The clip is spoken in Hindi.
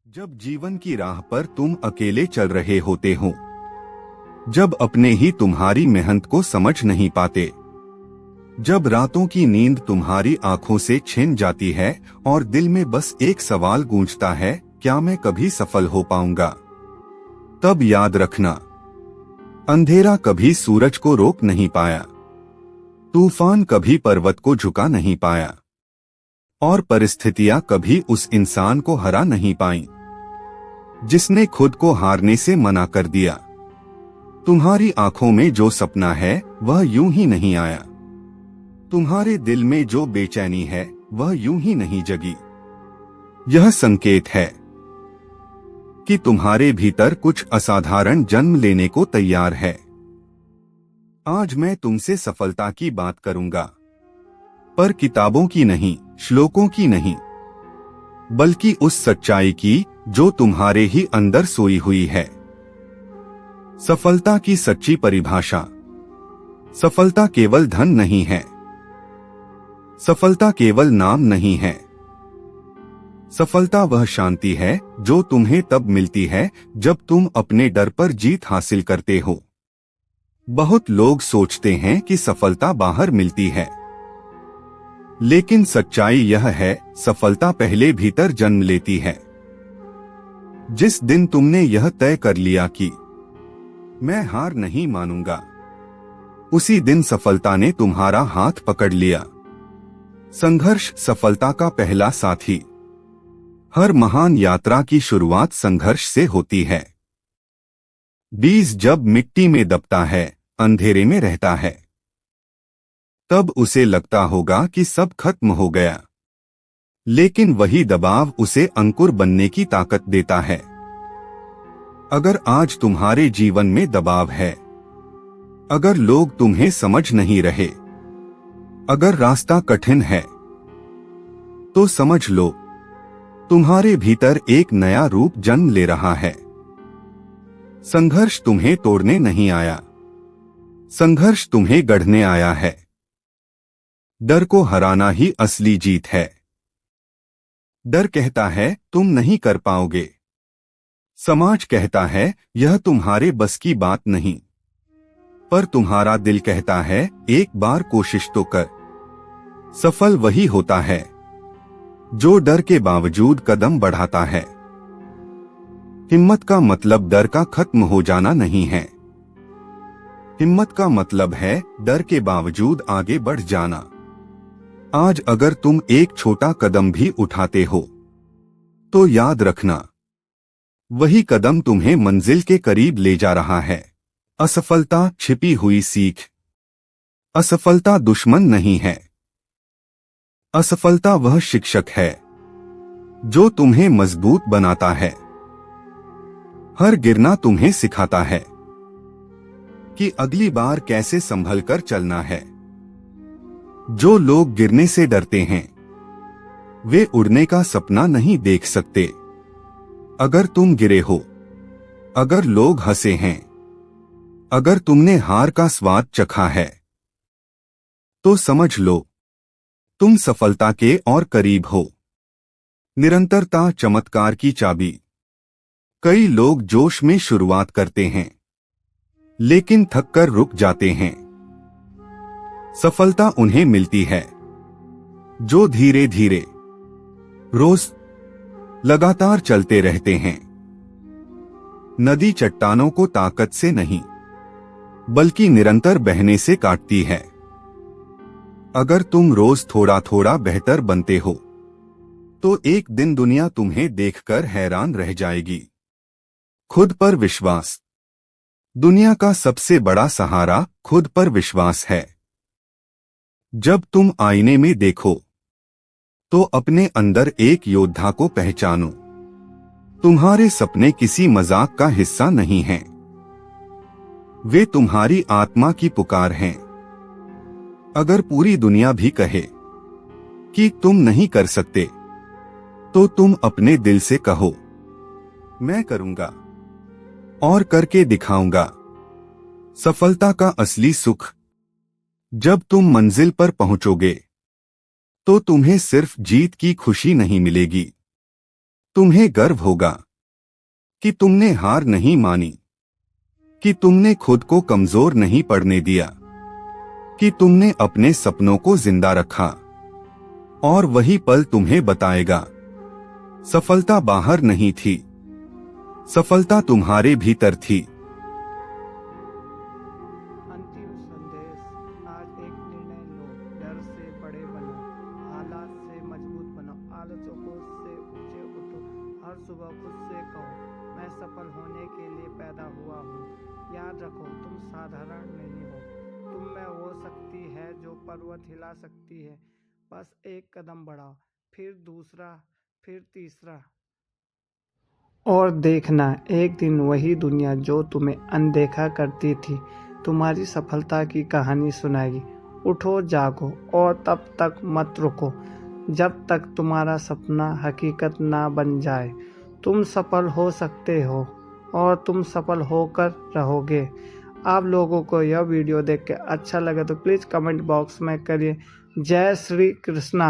जब जीवन की राह पर तुम अकेले चल रहे होते हो, जब अपने ही तुम्हारी मेहनत को समझ नहीं पाते, जब रातों की नींद तुम्हारी आंखों से छिन जाती है और दिल में बस एक सवाल गूंजता है, क्या मैं कभी सफल हो पाऊंगा? तब याद रखना, अंधेरा कभी सूरज को रोक नहीं पाया, तूफान कभी पर्वत को झुका नहीं पाया, और परिस्थितियां कभी उस इंसान को हरा नहीं पाईं जिसने खुद को हारने से मना कर दिया। तुम्हारी आंखों में जो सपना है वह यूं ही नहीं आया, तुम्हारे दिल में जो बेचैनी है वह यूं ही नहीं जगी। यह संकेत है कि तुम्हारे भीतर कुछ असाधारण जन्म लेने को तैयार है। आज मैं तुमसे सफलता की बात करूंगा, पर किताबों की नहीं, श्लोकों की नहीं, बल्कि उस सच्चाई की जो तुम्हारे ही अंदर सोई हुई है। सफलता की सच्ची परिभाषा। सफलता केवल धन नहीं है, सफलता केवल नाम नहीं है, सफलता वह शांति है जो तुम्हें तब मिलती है जब तुम अपने डर पर जीत हासिल करते हो। बहुत लोग सोचते हैं कि सफलता बाहर मिलती है, लेकिन सच्चाई यह है, सफलता पहले भीतर जन्म लेती है। जिस दिन तुमने यह तय कर लिया कि मैं हार नहीं मानूंगा, उसी दिन सफलता ने तुम्हारा हाथ पकड़ लिया। संघर्ष सफलता का पहला साथी। हर महान यात्रा की शुरुआत संघर्ष से होती है। बीज जब मिट्टी में दबता है, अंधेरे में रहता है, तब उसे लगता होगा कि सब खत्म हो गया, लेकिन वही दबाव उसे अंकुर बनने की ताकत देता है। अगर आज तुम्हारे जीवन में दबाव है, अगर लोग तुम्हें समझ नहीं रहे, अगर रास्ता कठिन है, तो समझ लो, तुम्हारे भीतर एक नया रूप जन्म ले रहा है। संघर्ष तुम्हें तोड़ने नहीं आया, संघर्ष तुम्हें गढ़ने आया है। डर को हराना ही असली जीत है। डर कहता है तुम नहीं कर पाओगे, समाज कहता है यह तुम्हारे बस की बात नहीं, पर तुम्हारा दिल कहता है एक बार कोशिश तो कर। सफल वही होता है जो डर के बावजूद कदम बढ़ाता है। हिम्मत का मतलब डर का खत्म हो जाना नहीं है, हिम्मत का मतलब है डर के बावजूद आगे बढ़ जाना। आज अगर तुम एक छोटा कदम भी उठाते हो, तो याद रखना, वही कदम तुम्हें मंजिल के करीब ले जा रहा है। असफलता छिपी हुई सीख। असफलता दुश्मन नहीं है, असफलता वह शिक्षक है जो तुम्हें मजबूत बनाता है। हर गिरना तुम्हें सिखाता है कि अगली बार कैसे संभल कर चलना है। जो लोग गिरने से डरते हैं, वे उड़ने का सपना नहीं देख सकते। अगर तुम गिरे हो, अगर लोग हंसे हैं, अगर तुमने हार का स्वाद चखा है, तो समझ लो, तुम सफलता के और करीब हो। निरंतरता चमत्कार की चाबी। कई लोग जोश में शुरुआत करते हैं, लेकिन थककर रुक जाते हैं। सफलता उन्हें मिलती है जो धीरे धीरे, रोज, लगातार चलते रहते हैं। नदी चट्टानों को ताकत से नहीं, बल्कि निरंतर बहने से काटती है। अगर तुम रोज थोड़ा थोड़ा बेहतर बनते हो, तो एक दिन दुनिया तुम्हें देखकर हैरान रह जाएगी। खुद पर विश्वास। दुनिया का सबसे बड़ा सहारा खुद पर विश्वास है। जब तुम आईने में देखो, तो अपने अंदर एक योद्धा को पहचानो। तुम्हारे सपने किसी मजाक का हिस्सा नहीं हैं, वे तुम्हारी आत्मा की पुकार हैं। अगर पूरी दुनिया भी कहे कि तुम नहीं कर सकते, तो तुम अपने दिल से कहो, मैं करूंगा और करके दिखाऊंगा। सफलता का असली सुख। जब तुम मंजिल पर पहुंचोगे, तो तुम्हें सिर्फ जीत की खुशी नहीं मिलेगी, तुम्हें गर्व होगा कि तुमने हार नहीं मानी, कि तुमने खुद को कमजोर नहीं पड़ने दिया, कि तुमने अपने सपनों को जिंदा रखा। और वही पल तुम्हें बताएगा, सफलता बाहर नहीं थी, सफलता तुम्हारे भीतर थी। अंतिम संदेश। आज एक निर्णय लो, डर से बड़े बनो, हालात से मजबूत बनो, आलोचकों से ऊंचे उठो। हर सुबह खुद से कहो, मैं सफल होने के लिए पैदा हुआ हूँ। याद रखो, तुम साधारण नहीं हो, तुम में वो शक्ति है जो पर्वत हिला सकती है। बस एक कदम बढ़ाओ, फिर दूसरा, फिर तीसरा, और देखना, एक दिन वही दुनिया जो तुम्हें अनदेखा करती थी तुम्हारी सफलता की कहानी सुनाएगी। उठो, जागो, और तब तक मत रुको जब तक तुम्हारा सपना हकीकत ना बन जाए। तुम सफल हो सकते हो, और तुम सफल होकर रहोगे। आप लोगों को यह वीडियो देख के अच्छा लगे तो प्लीज़ कमेंट बॉक्स में करिए जय श्री कृष्णा।